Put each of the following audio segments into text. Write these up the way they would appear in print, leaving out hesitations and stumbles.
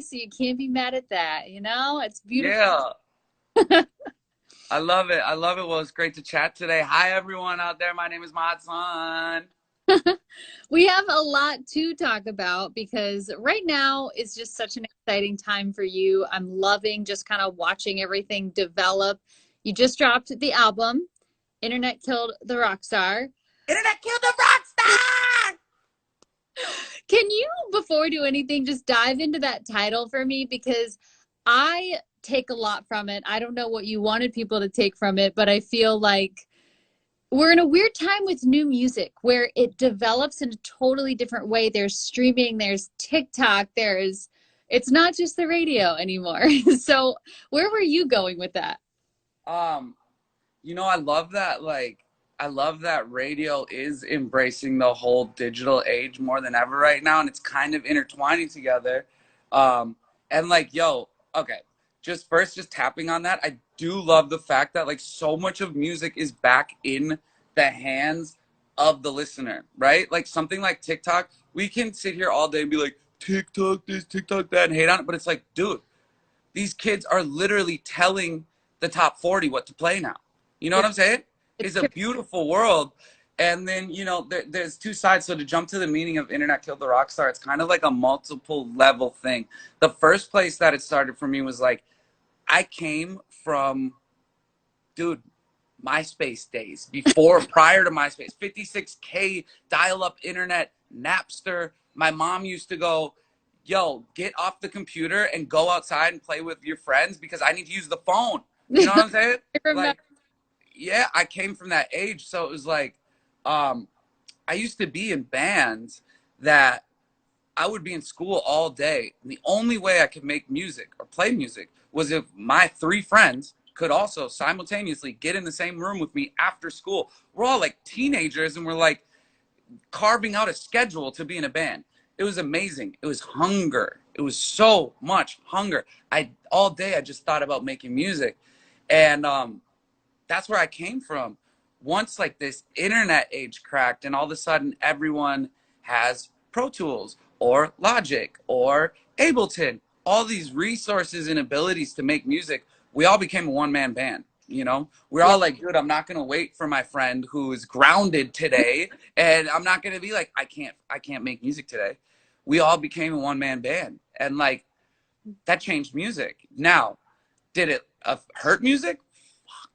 so you can't be mad at that, you know? It's beautiful. Yeah, I love it. I love it. Well, it's great to chat today. Hi, everyone out there. My name is modsun. We have a lot to talk about because right now is just such an exciting time for you. I'm loving just kind of watching everything develop. You just dropped the album, Internet Killed the Rockstar. Internet killed the rock star! Can you, before we do anything, just dive into that title for me? Because I take a lot from it. I don't know what you wanted people to take from it, but I feel like we're in a weird time with new music where it develops in a totally different way. There's streaming, there's TikTok, it's not just the radio anymore. So, where were you going with that? Um, I love that, I love that radio is embracing the whole digital age more than ever right now, and it's kind of intertwining together. Um, and like, yo, okay, just tapping on that, I do love the fact that like so much of music is back in the hands of the listener, right? Like something like TikTok, we can sit here all day and be like, TikTok this, TikTok that, and hate on it, but it's like, dude, these kids are literally telling the top 40 what to play now. You know what It's, I'm saying? it's It's a beautiful world. And then, there's two sides. So to jump to the meaning of Internet Killed the Rock Star, it's kind of like a multiple level thing. The first place that it started for me was like, I came from, dude, MySpace days prior to MySpace, 56K dial up internet, Napster. My mom used to go, yo, get off the computer and go outside and play with your friends because I need to use the phone. You know what I'm saying? I remember. Like, yeah, I came from that age. So it was like, um, I used to be in bands that I would be in school all day. And the only way I could make music or play music was if my three friends could also simultaneously get in the same room with me after school. We're all like teenagers and we're like carving out a schedule to be in a band. It was amazing. It was hunger. It was so much hunger. I all day I just thought about making music. And that's where I came from. Once like this internet age cracked and all of a sudden everyone has Pro Tools or Logic or Ableton, all these resources and abilities to make music, we all became a one-man band. We're Yeah. all like, dude, I'm not gonna wait for my friend who is grounded today, and I'm not gonna be like, I can't make music today. We all became a one-man band, and like that changed music. Now, did it hurt music?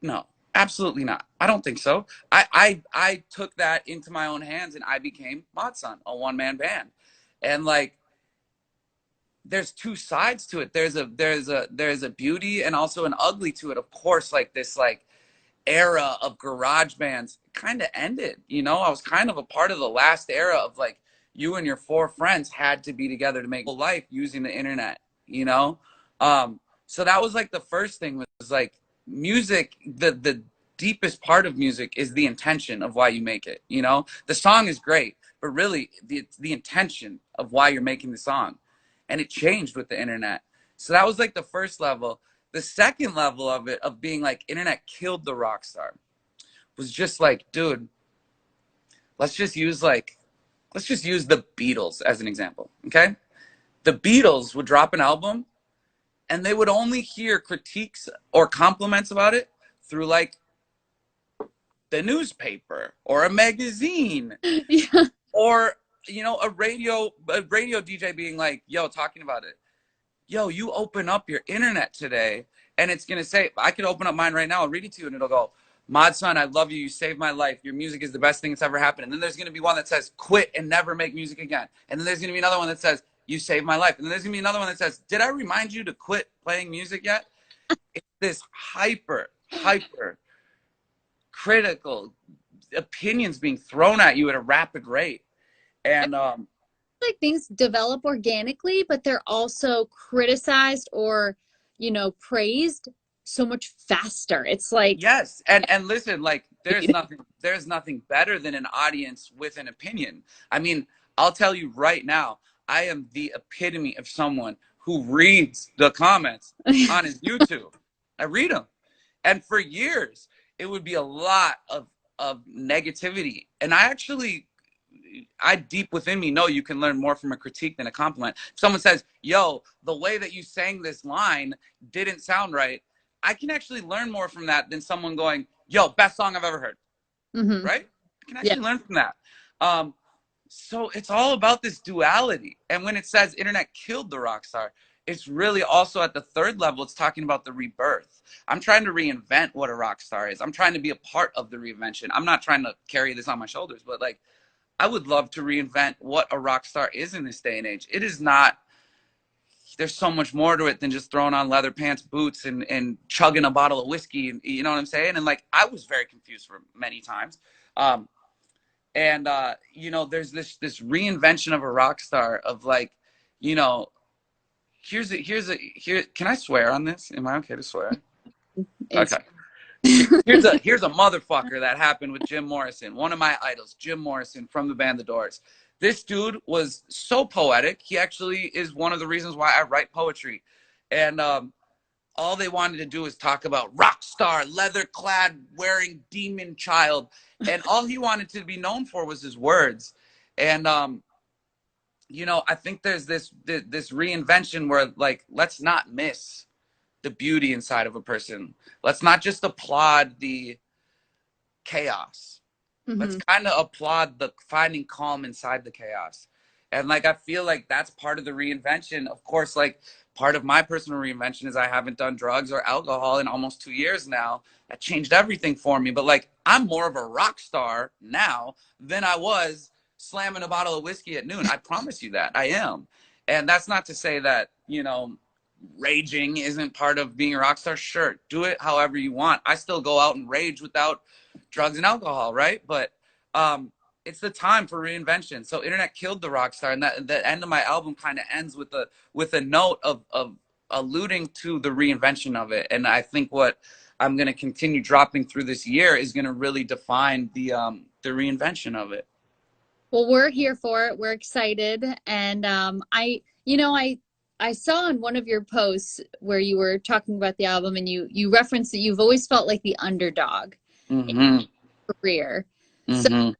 No, absolutely not. I don't think so. I took that into my own hands and I became modsun, a one man band, and like there's two sides to it. There's a beauty and also an ugly to it. Of course, like this like era of garage bands kind of ended. I was kind of a part of the last era of like you and your four friends had to be together to make life using the internet. You know, so that was like the first thing was like music. The deepest part of music is the intention of why you make it. The song is great, but really the intention of why you're making the song, and it changed with the internet. So that was like the first level. The second level of it, of being like internet killed the rock star, was just like, dude, let's just use like let's just use the Beatles as an example. Okay, the Beatles would drop an album and they would only hear critiques or compliments about it through like the newspaper or a magazine Yeah. or a radio DJ being like, yo, talking about it. Yo, you open up your internet today and it's going to say, I could open up mine right now, I'll read it to you, and it'll go, modsun, I love you, you saved my life, your music is the best thing that's ever happened. And then there's going to be one that says, quit and never make music again. And then there's going to be another one that says, you saved my life. And then there's going to be another one that says, did I remind you to quit playing music yet? It's this hyper critical opinions being thrown at you at a rapid rate. And Like things develop organically, but they're also criticized or, praised so much faster. It's like, yes, and listen, like there's nothing better than an audience with an opinion. I mean, I'll tell you right now, I am the epitome of someone who reads the comments on his YouTube. I read them. And for years, it would be a lot of negativity. And I actually I deep within me know you can learn more from a critique than a compliment. If someone says, yo, the way that you sang this line didn't sound right, I can actually learn more from that than someone going, yo, best song I've ever heard. Mm-hmm. Right? I can Yeah. actually learn from that. So it's all about this duality. And when it says internet killed the rock star, it's really also at the third level, it's talking about the rebirth. I'm trying to reinvent what a rock star is. I'm trying to be a part of the reinvention. I'm not trying to carry this on my shoulders, but like, I would love to reinvent what a rock star is in this day and age. It is not, there's so much more to it than just throwing on leather pants, boots, and chugging a bottle of whiskey. You know what I'm saying? And like, I was very confused for many times. Um, and you know, there's this reinvention of a rock star of like, you know, here, can I swear on this? Am I okay to swear? It's Okay. Here's a motherfucker that happened with Jim Morrison, one of my idols, Jim Morrison from the band The Doors. This dude was so poetic. He actually is one of the reasons why I write poetry. And all they wanted to do is talk about rock star, leather clad, wearing demon child. And all he wanted to be known for was his words. And you know, I think there's this reinvention where like, let's not miss the beauty inside of a person. Let's not just applaud the chaos. Let's mm-hmm. kind of applaud the finding calm inside the chaos. And like, I feel like that's part of the reinvention. Of course, like, part of my personal reinvention is I haven't done drugs or alcohol in almost 2 years now. That changed everything for me. But like, I'm more of a rock star now than I was slamming a bottle of whiskey at noon. I promise you that I am. And that's not to say that, you know, raging isn't part of being a rock star. Sure, do it however you want. I still go out and rage without drugs and alcohol, right? But it's the time for reinvention. So internet killed the rock star, and that the end of my album kind of ends with a note of alluding to the reinvention of it. And I think what I'm going to continue dropping through this year is going to really define the reinvention of it. Well, we're here for it. We're excited. And I saw in one of your posts where you were talking about the album and you referenced that you've always felt like the underdog in Mm-hmm. your career. So Mm-hmm.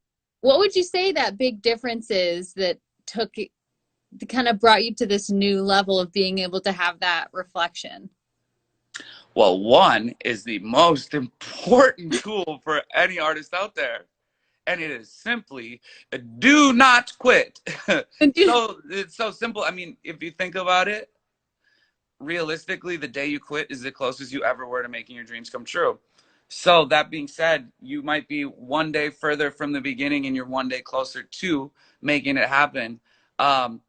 what would you say that big difference is that took that kind of brought you to this new level of being able to have that reflection? Well, one is the most important tool for any artist out there, and it is simply do not quit. So it's so simple. I mean, if you think about it, realistically, the day you quit is the closest you ever were to making your dreams come true. So that being said, you might be one day further from the beginning and you're one day closer to making it happen. Um,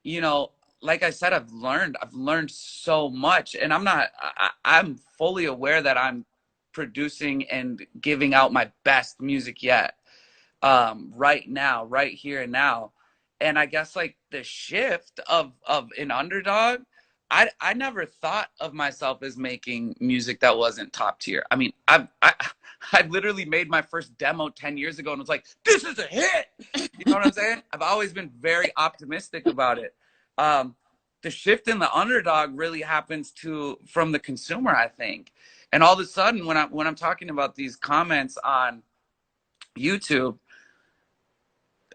you know, like I said, I've learned so much, and I'm fully aware that I'm producing and giving out my best music yet, right now, right here and now. And I guess like the shift of an underdog, I never thought of myself as making music that wasn't top tier. I mean, I literally made my first demo 10 years ago and was like, this is a hit. You know what I'm saying? I've always been very optimistic about it. Um, the shift in the underdog really happens to from the consumer, I think. And all of a sudden, when I'm talking about these comments on YouTube,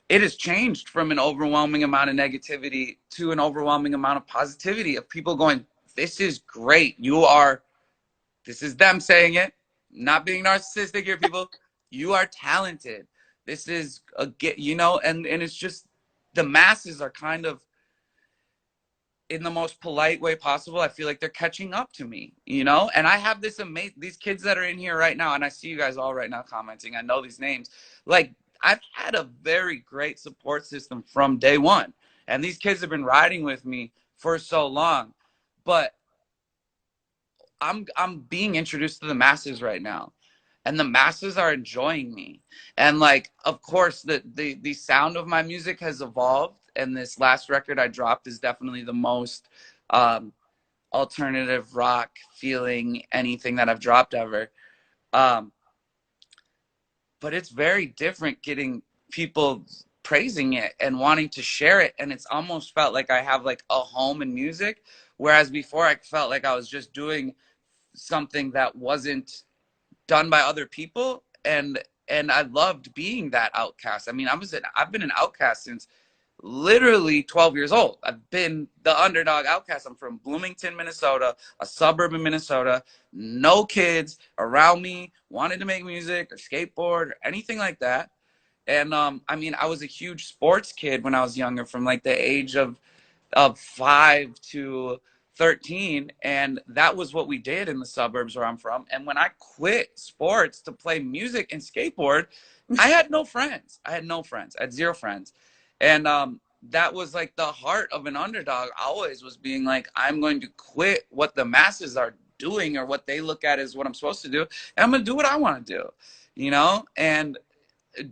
it has changed from an overwhelming amount of negativity to an overwhelming amount of positivity of people going, this is great. This is them saying it, not being narcissistic here, people. You are talented. This is and it's just the masses are kind of in the most polite way possible. I feel like they're catching up to me, and I have these kids that are in here right now, and I see you guys all right now commenting. I know these names. Like, I've had a very great support system from day one, and these kids have been riding with me for so long, but I'm being introduced to the masses right now, and the masses are enjoying me. And like, of course, the sound of my music has evolved, and this last record I dropped is definitely the most alternative rock feeling anything that I've dropped ever. Um, but it's very different getting people praising it and wanting to share it, and it's almost felt like I have like a home in music, whereas before I felt like I was just doing something that wasn't done by other people. And and I loved being that outcast. I mean, I've been an outcast since literally 12 years old. I've been the underdog outcast. I'm from Bloomington, Minnesota, a suburb in Minnesota. No kids around me wanted to make music or skateboard or anything like that. And I mean, I was a huge sports kid when I was younger, from like the age of 5 to 13, and that was what we did in the suburbs where I'm from. And when I quit sports to play music and skateboard, I had no friends. I had no friends. I had zero friends. And that was like the heart of an underdog always, was being like, I'm going to quit what the masses are doing or what they look at as what I'm supposed to do, and I'm going to do what I want to do, you know? And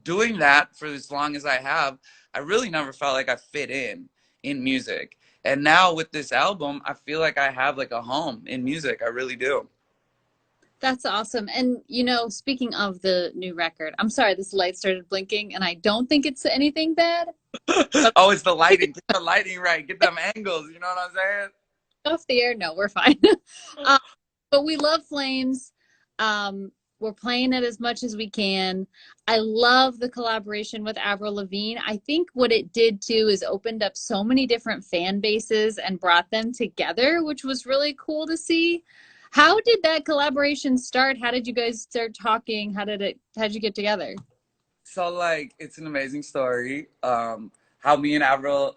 doing that for as long as I have, I really never felt like I fit in music. And now with this album, I feel like I have like a home in music. I really do. That's awesome. And you know, speaking of the new record, I'm sorry this light started blinking and I don't think it's anything bad. But Oh, it's the lighting. Get the lighting right. Get them angles. You know what I'm saying? off the air, no, we're fine. um, but we love Flames. We're playing it as much as we can. I love the collaboration with Avril Lavigne. I think what it did too is opened up so many different fan bases and brought them together, which was really cool to see. How did that collaboration start? How did you guys start talking? How'd you get together? So like, it's an amazing story. How me and Avril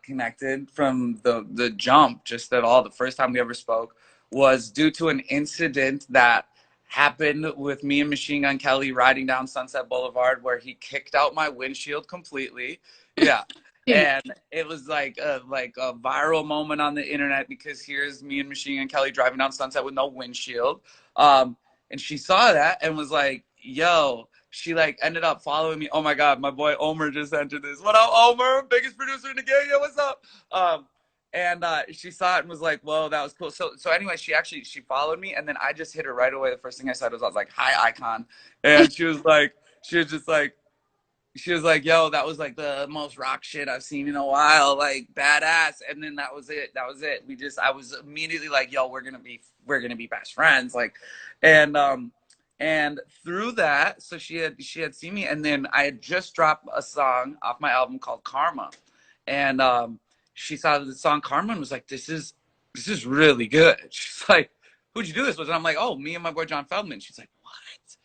connected from the jump, just at all. The first time we ever spoke was due to an incident that happened with me and Machine Gun Kelly riding down Sunset Boulevard, where he kicked out my windshield completely. Yeah. And it was like a viral moment on the internet, because here's me and Machine Gun Kelly driving down Sunset with no windshield. And she saw that and was like, yo, she like ended up following me. Oh my God, my boy Omer just entered this. What up, Omer? Biggest producer in the game. Yeah, what's up? And she saw it and was like, whoa, that was cool. So anyway, she followed me, and then I just hit her right away. The first thing I said was, I was like, hi, icon. And she was just like, she was like, yo, that was like the most rock shit I've seen in a while, like badass. And then that was it. That was it. I was immediately like, yo, we're gonna be best friends. Like, and and through that, so she had seen me, and then I had just dropped a song off my album called Karma. And she saw the song Karma and was like, this is really good. She's like, who'd you do this with? And I'm like, oh, me and my boy John Feldman. She's like, what?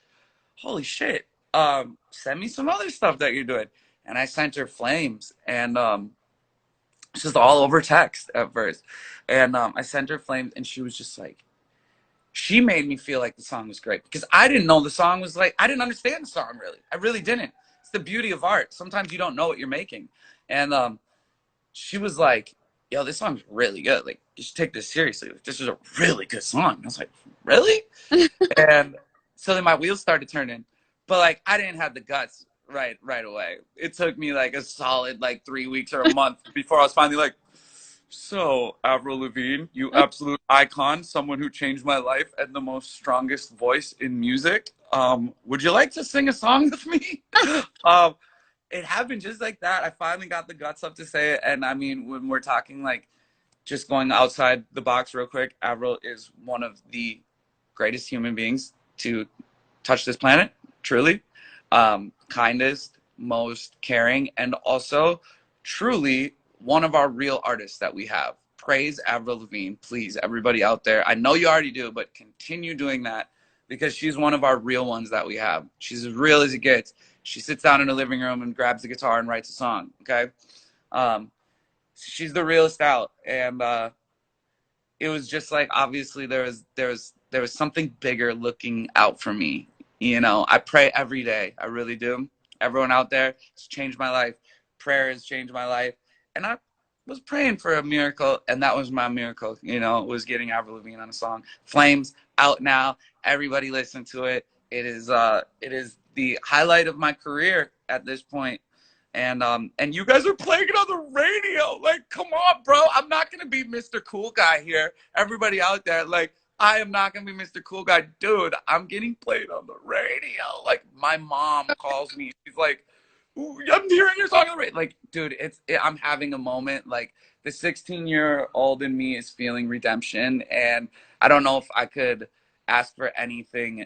Holy shit. Send me some other stuff that you're doing. And I sent her Flames, and it's just all over text at first. And I sent her Flames, and she was just like, she made me feel like the song was great, because I didn't know the song was like, I didn't understand the song really. I really didn't. It's the beauty of art. Sometimes you don't know what you're making. And she was like, yo, this song's really good. Like, you should take this seriously. This is a really good song. I was like, really? And so then my wheels started turning. But like, I didn't have the guts right away. It took me like a solid like 3 weeks or a month before I was finally like, so Avril Lavigne, you absolute icon, someone who changed my life and the most strongest voice in music. Would you like to sing a song with me? um, it happened just like that. I finally got the guts up to say it. And I mean, when we're talking like just going outside the box real quick, Avril is one of the greatest human beings to touch this planet, truly. Kindest, most caring, and also truly one of our real artists that we have. Praise Avril Lavigne, please, everybody out there. I know you already do, but continue doing that, because she's one of our real ones that we have. She's as real as it gets. She sits down in a living room and grabs the guitar and writes a song. Okay, she's the realest out, and it was just like, obviously there was something bigger looking out for me. You know, I pray every day. I really do. Everyone out there, it's changed my life. Prayer has changed my life, and I was praying for a miracle, and that was my miracle. You know, was getting Avril Lavigne on a song. Flames out now. Everybody listen to it. It is the highlight of my career at this point. And you guys are playing it on the radio. Like, come on, bro. I'm not gonna be Mr. Cool Guy here. Everybody out there, like, I am not gonna be Mr. Cool Guy, dude. I'm getting played on the radio. Like, my mom calls me. She's like, I'm hearing your song on the radio. Like, dude, I'm having a moment. Like, the 16-year-old in me is feeling redemption, and I don't know if I could ask for anything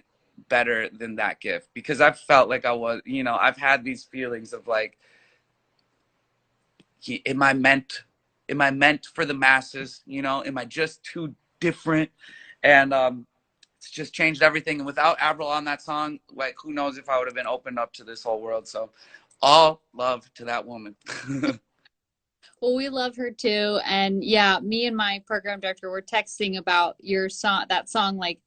better than that gift, because I've felt like I was, I've had these feelings of like, am I meant for the masses? Am I just too different? And it's just changed everything. And without Avril on that song, like, who knows if I would have been opened up to this whole world. So all love to that woman. Well, we love her too. And yeah, me and my program director were texting about your song, that song, like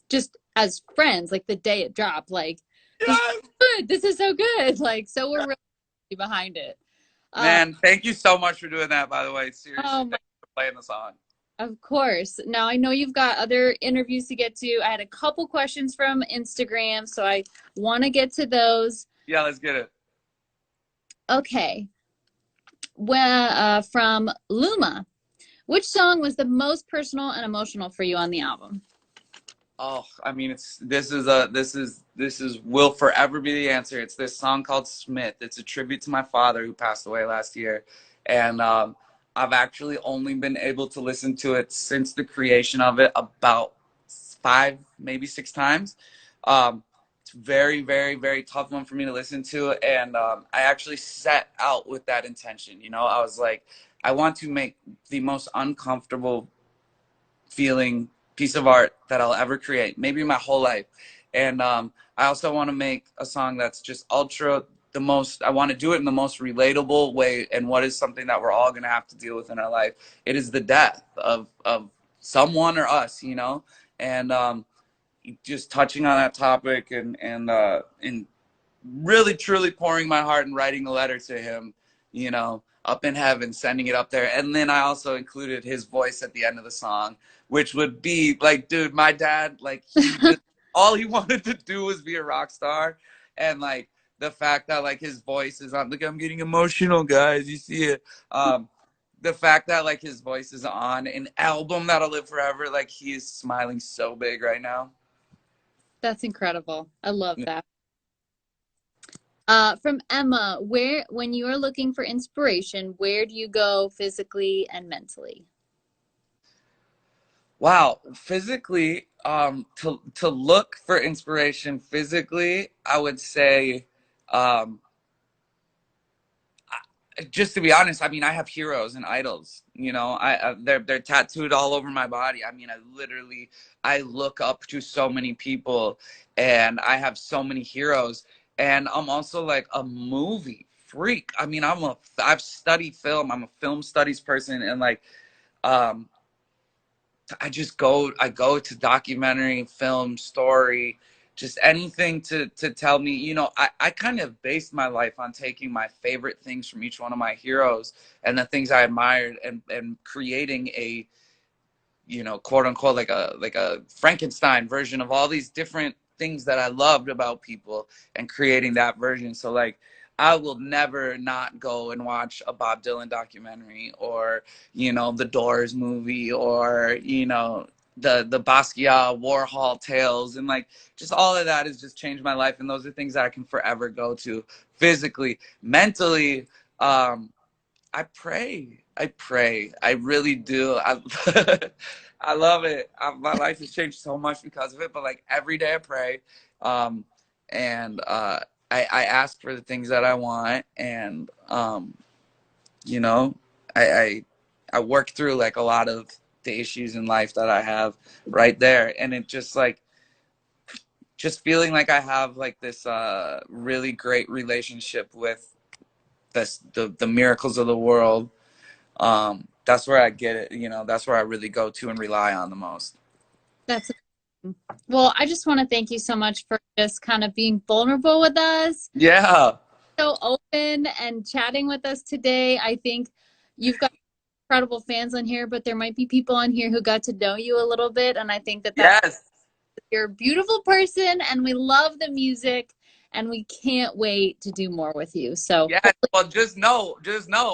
just as friends, like the day it dropped, like this is Yes! good. This is so good. Like, so we're really behind it. Uh, Man, thank you so much for doing that, by the way. Seriously, oh my, thank you for playing the song. of course. Now I know you've got other interviews to get to. I had a couple questions from Instagram, so I want to get to those. Yeah, let's get it. Okay. Well, from Luma, which song was the most personal and emotional for you on the album? Oh, I mean, this is will forever be the answer. It's this song called Smith. It's a tribute to my father who passed away last year, and I've actually only been able to listen to it since the creation of it about 5, maybe 6 times. It's very, very, very tough one for me to listen to, and I actually set out with that intention. I was like, I want to make the most uncomfortable feeling piece of art that I'll ever create, maybe my whole life. And I also want to make a song that's just ultra the most, I want to do it in the most relatable way. And what is something that we're all going to have to deal with in our life? It is the death of someone or us, and just touching on that topic and really truly pouring my heart and writing a letter to him, up in heaven, sending it up there. And then I also included his voice at the end of the song, which would be like, dude, my dad, like, he just, all he wanted to do was be a rock star. And like the fact that like his voice is on, look, I'm getting emotional, guys. You see it. The fact that like his voice is on an album that'll live forever, like he is smiling so big right now. That's incredible. I love that. From Emma, when you are looking for inspiration, where do you go physically and mentally? Wow, physically, to look for inspiration physically, I would say, um, just to be honest, I mean, I have heroes and idols. They're tattooed all over my body. I mean, I look up to so many people, and I have so many heroes. And I'm also like a movie freak. I mean, I've studied film. I'm a film studies person, and like, um, I go to documentary, film, story, just anything to tell me, I kind of based my life on taking my favorite things from each one of my heroes and the things I admired, and creating a, quote unquote, like a Frankenstein version of all these different things that I loved about people, and creating that version. So like, I will never not go and watch a Bob Dylan documentary, or, the Doors movie, or, the Basquiat Warhol tales, and like, just all of that has just changed my life. And those are things that I can forever go to. Physically, mentally, I pray. I pray. I really do. I love it. My life has changed so much because of it. But like, every day I pray, um, and I ask for the things that I want, and you know, I, I I work through like a lot of the issues in life that I have right there, and it just like, just feeling like I have like this really great relationship with the miracles of the world. That's where I get it. That's where I really go to and rely on the most. That's well, I just want to thank you so much for just kind of being vulnerable with us, Yeah. so open and chatting with us today. I think you've got incredible fans on here, but there might be people on here who got to know you a little bit, and I think that that's Yes. you're a beautiful person, and we love the music, and we can't wait to do more with you. So Yes. Well, just know,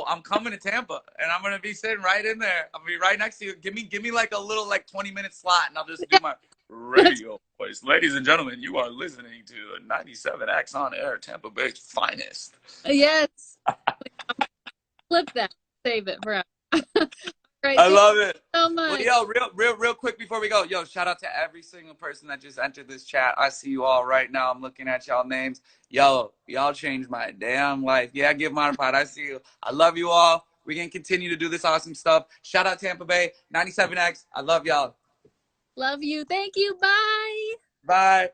I'm coming to Tampa, and I'm gonna be sitting right in there. I'll be right next to you. Give me like a little like 20-minute slot, and I'll just do my radio voice. Ladies and gentlemen, you are listening to 97X on air, Tampa Bay's finest. yes, flip that, save it forever. right. I Thank love it. you so Well, much. yo, real quick before we go, yo, shout out to every single person that just entered this chat. I see you all right now. I'm looking at y'all names. Yo, y'all changed my damn life. Yeah, give modified. I see you. I love you all. We can continue to do this awesome stuff. Shout out Tampa Bay 97X. I love y'all. Love you. Thank you. Bye. Bye.